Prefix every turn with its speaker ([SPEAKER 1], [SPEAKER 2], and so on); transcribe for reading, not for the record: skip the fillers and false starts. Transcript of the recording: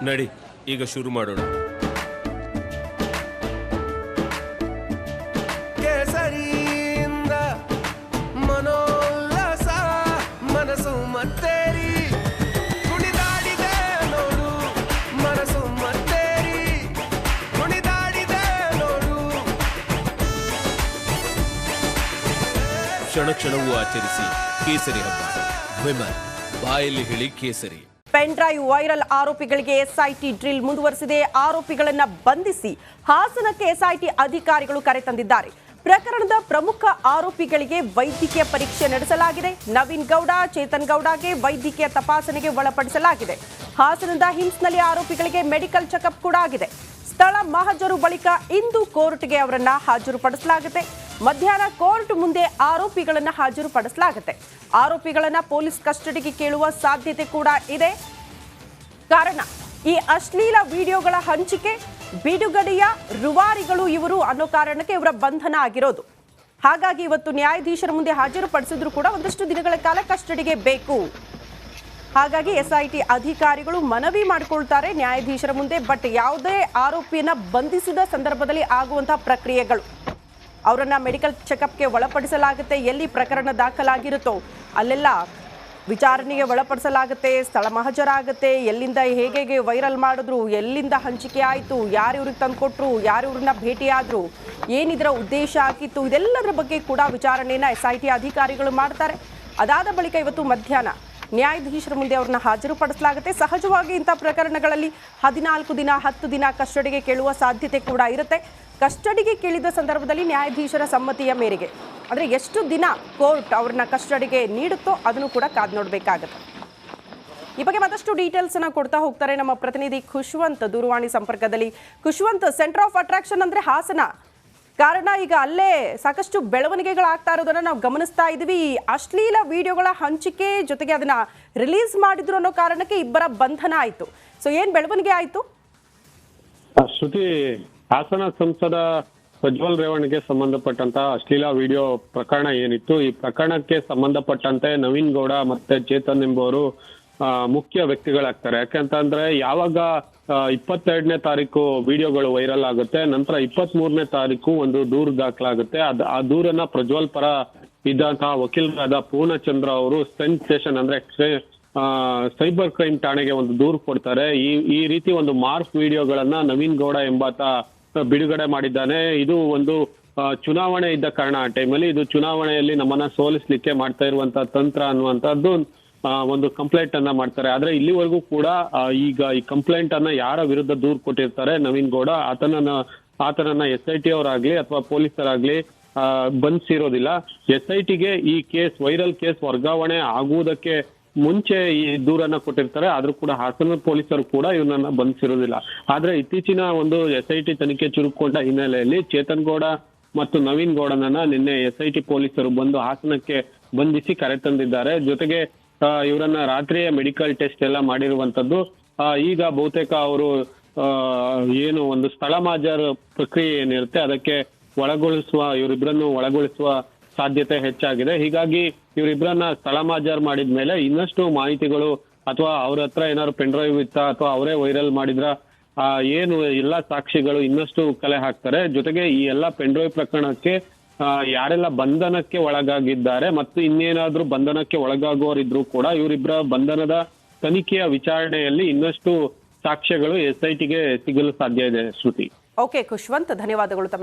[SPEAKER 1] ನಡಿ ಈಗ ಶುರು ಮಾಡೋಣ.
[SPEAKER 2] ಕೇಸರಿಯಿಂದ ಮನೋಲ್ಲಾಸ ಮನಸ್ಸು ಮತ್ತೇರಿ ಕುಣಿದಾಡಿದೆ ನೋಡು, ಮನಸ್ಸು ಮತ್ತೇರಿ ಕುಣಿದಾಡಿದೆ ನೋಡು.
[SPEAKER 1] ಕ್ಷಣ ಕ್ಷಣವೂ ಆಚರಿಸಿ ಕೇಸರಿ ಹಬ್ಬ. ವಿಮಲ್ ಬಾಯಲ್ಲಿ ಹೇಳಿ ಕೇಸರಿ.
[SPEAKER 3] ಪೆನ್ ಡ್ರೈವ್ ವೈರಲ್ ಆರೋಪಿಗಳಿಗೆ ಎಸ್ಐಟಿ ಡ್ರಿಲ್ ಮುಂದುವರೆಸಿದೆ. ಆರೋಪಿಗಳನ್ನ ಬಂಧಿಸಿ ಹಾಸನಕ್ಕೆ ಎಸ್ಐಟಿ ಅಧಿಕಾರಿಗಳು ಕರೆ ತಂದಿದ್ದಾರೆ. ಪ್ರಕರಣದ ಪ್ರಮುಖ ಆರೋಪಿಗಳಿಗೆ ವೈದ್ಯಕೀಯ ಪರೀಕ್ಷೆ ನಡೆಸಲಾಗಿದೆ. ನವೀನ್ ಗೌಡ, ಚೇತನ್ ಗೌಡಗೆ ವೈದ್ಯಕೀಯ ತಪಾಸಣೆಗೆ ಒಳಪಡಿಸಲಾಗಿದೆ. ಹಾಸನದ ಹಿಮ್ಸ್ನಲ್ಲಿ ಆರೋಪಿಗಳಿಗೆ ಮೆಡಿಕಲ್ ಚೆಕಪ್ ಕೂಡ ಆಗಿದೆ. ಸ್ಥಳ ಮಹಜರು ಬಳಿಕ ಇಂದು ಕೋರ್ಟ್ಗೆ ಅವರನ್ನ ಹಾಜರುಪಡಿಸಲಾಗುತ್ತೆ. ಮಧ್ಯಾಹ್ನ ಕೋರ್ಟ್ ಮುಂದೆ ಆರೋಪಿಗಳನ್ನ ಹಾಜರುಪಡಿಸಲಾಗುತ್ತೆ. ಆರೋಪಿಗಳನ್ನ ಪೊಲೀಸ್ ಕಸ್ಟಡಿಗೆ ಕೇಳುವ ಸಾಧ್ಯತೆ ಕೂಡ ಇದೆ. ಕಾರಣ ಈ ಅಶ್ಲೀಲ ವಿಡಿಯೋಗಳ ಹಂಚಿಕೆ, ಬಿಡುಗಡೆಯ ರೂವಾರಿಗಳು ಇವರು ಅನ್ನೋ ಕಾರಣಕ್ಕೆ ಇವರ ಬಂಧನ ಆಗಿರೋದು. ಹಾಗಾಗಿ ಇವತ್ತು ನ್ಯಾಯಾಧೀಶರ ಮುಂದೆ ಹಾಜರುಪಡಿಸಿದ್ರು ಕೂಡ ಒಂದಷ್ಟು ದಿನಗಳ ಕಾಲ ಕಸ್ಟಡಿಗೆ ಬೇಕು. ಹಾಗಾಗಿ ಎಸ್ಐಟಿ ಅಧಿಕಾರಿಗಳು ಮನವಿ ಮಾಡಿಕೊಳ್ತಾರೆ ನ್ಯಾಯಾಧೀಶರ ಮುಂದೆ. ಬಟ್ ಯಾವುದೇ ಆರೋಪಿಯನ್ನ ಬಂಧಿಸಿದ ಸಂದರ್ಭದಲ್ಲಿ ಆಗುವಂತಹ ಪ್ರಕ್ರಿಯೆಗಳು, ಅವರನ್ನ ಮೆಡಿಕಲ್ ಚೆಕಪ್ಗೆ ಒಳಪಡಿಸಲಾಗುತ್ತೆ. ಎಲ್ಲಿ ಪ್ರಕರಣ ದಾಖಲಾಗಿರುತ್ತೋ ಅಲ್ಲೆಲ್ಲ ವಿಚಾರಣೆಗೆ ಒಳಪಡಿಸಲಾಗುತ್ತೆ. ಸ್ಥಳ ಮಹಜರಾಗುತ್ತೆ. ಎಲ್ಲಿಂದ ಹೇಗೆ ವೈರಲ್ ಮಾಡಿದ್ರು, ಎಲ್ಲಿಂದ ಹಂಚಿಕೆ ಆಯಿತು, ಯಾರು ಇವ್ರಿಗೆ ತಂದು ಕೊಟ್ಟರು, ಯಾರು ಇವ್ರನ್ನ ಭೇಟಿಯಾದರು, ಏನಿದರ ಉದ್ದೇಶ ಆಗಿತ್ತು, ಇದೆಲ್ಲದರ ಬಗ್ಗೆ ಕೂಡ ವಿಚಾರಣೆಯನ್ನು ಎಸ್ಐಟಿ ಅಧಿಕಾರಿಗಳು ಮಾಡ್ತಾರೆ. ಅದಾದ ಬಳಿಕ ಇವತ್ತು ಮಧ್ಯಾಹ್ನ ನ್ಯಾಯಾಧೀಶರ ಮುಂದೆ ಅವ್ರನ್ನ ಹಾಜರುಪಡಿಸಲಾಗುತ್ತೆ. ಸಹಜವಾಗಿ ಇಂಥ ಪ್ರಕರಣಗಳಲ್ಲಿ 14 ದಿನ 10 ದಿನ ಕಸ್ಟಡಿಗೆ ಕೇಳುವ ಸಾಧ್ಯತೆ ಕೂಡ ಇರುತ್ತೆ. ಕಸ್ಟಡಿಗೆ ಕೇಳಿದ ಸಂದರ್ಭದಲ್ಲಿ ನ್ಯಾಯಾಧೀಶರ ಸಮ್ಮತಿಯ ಮೇರೆಗೆ ಅಂದರೆ ಎಷ್ಟು ದಿನ ಕೋರ್ಟ್ ಅವ್ರನ್ನ ಕಸ್ಟಡಿಗೆ ನೀಡುತ್ತೋ ಅದನ್ನು ಕೂಡ ಕಾದು ನೋಡಬೇಕಾಗುತ್ತೆ. ಈ ಬಗ್ಗೆ ಮತ್ತಷ್ಟು ಡೀಟೇಲ್ಸ್ ಅನ್ನ ಕೊಡ್ತಾ ಹೋಗ್ತಾರೆ ನಮ್ಮ ಪ್ರತಿನಿಧಿ ಖುಷ್ವಂತ್ ದೂರವಾಣಿ ಸಂಪರ್ಕದಲ್ಲಿ. ಖುಷ್ವಂತ್, ಸೆಂಟರ್ ಆಫ್ ಅಟ್ರಾಕ್ಷನ್ ಅಂದ್ರೆ ಹಾಸನ. ಕಾರಣ ಈಗ ಅಲ್ಲೇ ಸಾಕಷ್ಟು ಬೆಳವಣಿಗೆಗಳಾಗ್ತಾ ಇರೋದನ್ನ ನಾವು ಗಮನಿಸ್ತಾ ಇದ್ದೀವಿ. ಅಶ್ಲೀಲ ವಿಡಿಯೋಗಳ ಹಂಚಿಕೆ ಜೊತೆಗೆ ಅದನ್ನ ರಿಲೀಸ್ ಮಾಡಿದ್ರು ಅನ್ನೋ ಕಾರಣಕ್ಕೆ ಇಬ್ಬರ ಬಂಧನ ಆಯಿತು. ಸೊ ಏನ್ ಬೆಳವಣಿಗೆ ಆಯಿತು?
[SPEAKER 4] ಶ್ರುತಿ, ಹಾಸನ ಸಂಸದ ಪ್ರಜ್ವಲ್ ರೇವಣ್ಣಿಗೆ ಸಂಬಂಧಪಟ್ಟಂತ ಅಶ್ಲೀಲ ವಿಡಿಯೋ ಪ್ರಕರಣ ಏನಿತ್ತು, ಈ ಪ್ರಕರಣಕ್ಕೆ ಸಂಬಂಧಪಟ್ಟಂತೆ ನವೀನ್ ಗೌಡ ಮತ್ತೆ ಚೇತನ್ ಎಂಬುವರು ಮುಖ್ಯ ವ್ಯಕ್ತಿಗಳಾಗ್ತಾರೆ. ಯಾಕಂತಂದ್ರೆ ಯಾವಾಗ 22ನೇ ತಾರೀಕು ವಿಡಿಯೋಗಳು ವೈರಲ್ ಆಗುತ್ತೆ, ನಂತರ 23ನೇ ತಾರೀಕು ಒಂದು ದೂರು ದಾಖಲಾಗುತ್ತೆ. ಆ ದೂರನ್ನ ಪ್ರಜ್ವಲ್ ಪರ ಇದ್ದಂತಹ ವಕೀಲರಾದ ಪೂರ್ಣಚಂದ್ರ ಅವರು ಸ್ಟೇಷನ್ ಅಂದ್ರೆ ಸೈಬರ್ ಕ್ರೈಮ್ ಠಾಣೆಗೆ ಒಂದು ದೂರು ಕೊಡ್ತಾರೆ. ಈ ರೀತಿ ಒಂದು ಮಾರ್ಕ್ ವಿಡಿಯೋಗಳನ್ನ ನವೀನ್ ಗೌಡ ಎಂಬಾತ ಬಿಡುಗಡೆ ಮಾಡಿದ್ದಾನೆ. ಇದು ಒಂದು ಚುನಾವಣೆ ಇದ್ದ ಕಾರಣ ಆ ಟೈಮಲ್ಲಿ ಇದು ಚುನಾವಣೆಯಲ್ಲಿ ನಮ್ಮನ್ನ ಸೋಲಿಸ್ಲಿಕ್ಕೆ ಮಾಡ್ತಾ ಇರುವಂತಹ ತಂತ್ರ ಅನ್ನುವಂಥದ್ದು ಒಂದು ಕಂಪ್ಲೇಂಟ್ ಅನ್ನ ಮಾಡ್ತಾರೆ. ಆದ್ರೆ ಇಲ್ಲಿವರೆಗೂ ಕೂಡ ಈಗ ಈ ಕಂಪ್ಲೇಂಟ್ ಅನ್ನ ಯಾರ ವಿರುದ್ಧ ದೂರು ಕೊಟ್ಟಿರ್ತಾರೆ ನವೀನ್ ಗೌಡ, ಆತನನ್ನ SIT ಅವರಾಗ್ಲಿ ಅಥವಾ ಪೊಲೀಸರಾಗ್ಲಿ ಬಂಧಿಸಿರೋದಿಲ್ಲ. SITಗೆ ಈ ಕೇಸ್ ವೈರಲ್ ಕೇಸ್ ವರ್ಗಾವಣೆ ಆಗುವುದಕ್ಕೆ ಮುಂಚೆ ಈ ದೂರನ್ನ ಕೊಟ್ಟಿರ್ತಾರೆ. ಆದ್ರೂ ಕೂಡ ಹಾಸನ ಪೊಲೀಸರು ಕೂಡ ಇವನನ್ನ ಬಂಧಿಸಿರೋದಿಲ್ಲ. ಆದ್ರೆ ಇತ್ತೀಚಿನ ಒಂದು SIT ತನಿಖೆ ಚುರುಕೊಂಡ ಹಿನ್ನೆಲೆಯಲ್ಲಿ ಚೇತನ್ ಗೌಡ ಮತ್ತು ನವೀನ್ ಗೌಡನನ್ನ ನಿನ್ನೆ SIT ಪೊಲೀಸರು ಬಂದು ಹಾಸನಕ್ಕೆ ಬಂಧಿಸಿ ಕರೆ ತಂದಿದ್ದಾರೆ. ಜೊತೆಗೆ ಇವರನ್ನ ರಾತ್ರಿಯೇ ಮೆಡಿಕಲ್ ಟೆಸ್ಟ್ ಎಲ್ಲ ಮಾಡಿರುವಂತದ್ದು. ಈಗ ಬಹುತೇಕ ಅವರು ಏನು ಒಂದು ಸ್ಥಳ ಮಹಜರು ಪ್ರಕ್ರಿಯೆ ಏನಿರುತ್ತೆ ಅದಕ್ಕೆ ಇವರಿಬ್ಬರನ್ನು ಒಳಗೊಳಿಸುವ ಸಾಧ್ಯತೆ ಹೆಚ್ಚಾಗಿದೆ. ಹೀಗಾಗಿ ಇವರಿಬ್ಬರನ್ನ ಸ್ಥಳ ಮಹಜರು ಮಾಡಿದ್ಮೇಲೆ ಇನ್ನಷ್ಟು ಮಾಹಿತಿಗಳು ಅಥವಾ ಅವ್ರ ಹತ್ರ ಏನಾದ್ರು ಪೆನ್ ಡ್ರೈವ್ ಇತ್ತ ಅಥವಾ ಅವರೇ ವೈರಲ್ ಮಾಡಿದ್ರ ಏನು ಎಲ್ಲಾ ಸಾಕ್ಷಿಗಳು ಇನ್ನಷ್ಟು ಕಲೆ ಹಾಕ್ತಾರೆ. ಜೊತೆಗೆ ಈ ಎಲ್ಲಾ ಪೆನ್ ಡ್ರೈವ್ ಪ್ರಕರಣಕ್ಕೆ ಯಾರೆಲ್ಲ ಬಂಧನಕ್ಕೆ ಒಳಗಾಗಿದ್ದಾರೆ ಮತ್ತು ಇನ್ನೇನಾದ್ರೂ ಬಂಧನಕ್ಕೆ ಒಳಗಾಗುವವರಿದ್ರು ಕೂಡ ಇವರಿಬ್ಬರ ಬಂಧನದ ತನಿಖೆಯ ವಿಚಾರಣೆಯಲ್ಲಿ ಇನ್ನಷ್ಟು ಸಾಕ್ಷ್ಯಗಳು SITಗೆ ಸಿಗಲು ಸಾಧ್ಯ ಇದೆ. ಶ್ರುತಿ.
[SPEAKER 3] ಓಕೆ ಖುಷ್ವಂತ್, ಧನ್ಯವಾದಗಳು ತಮ್ಮ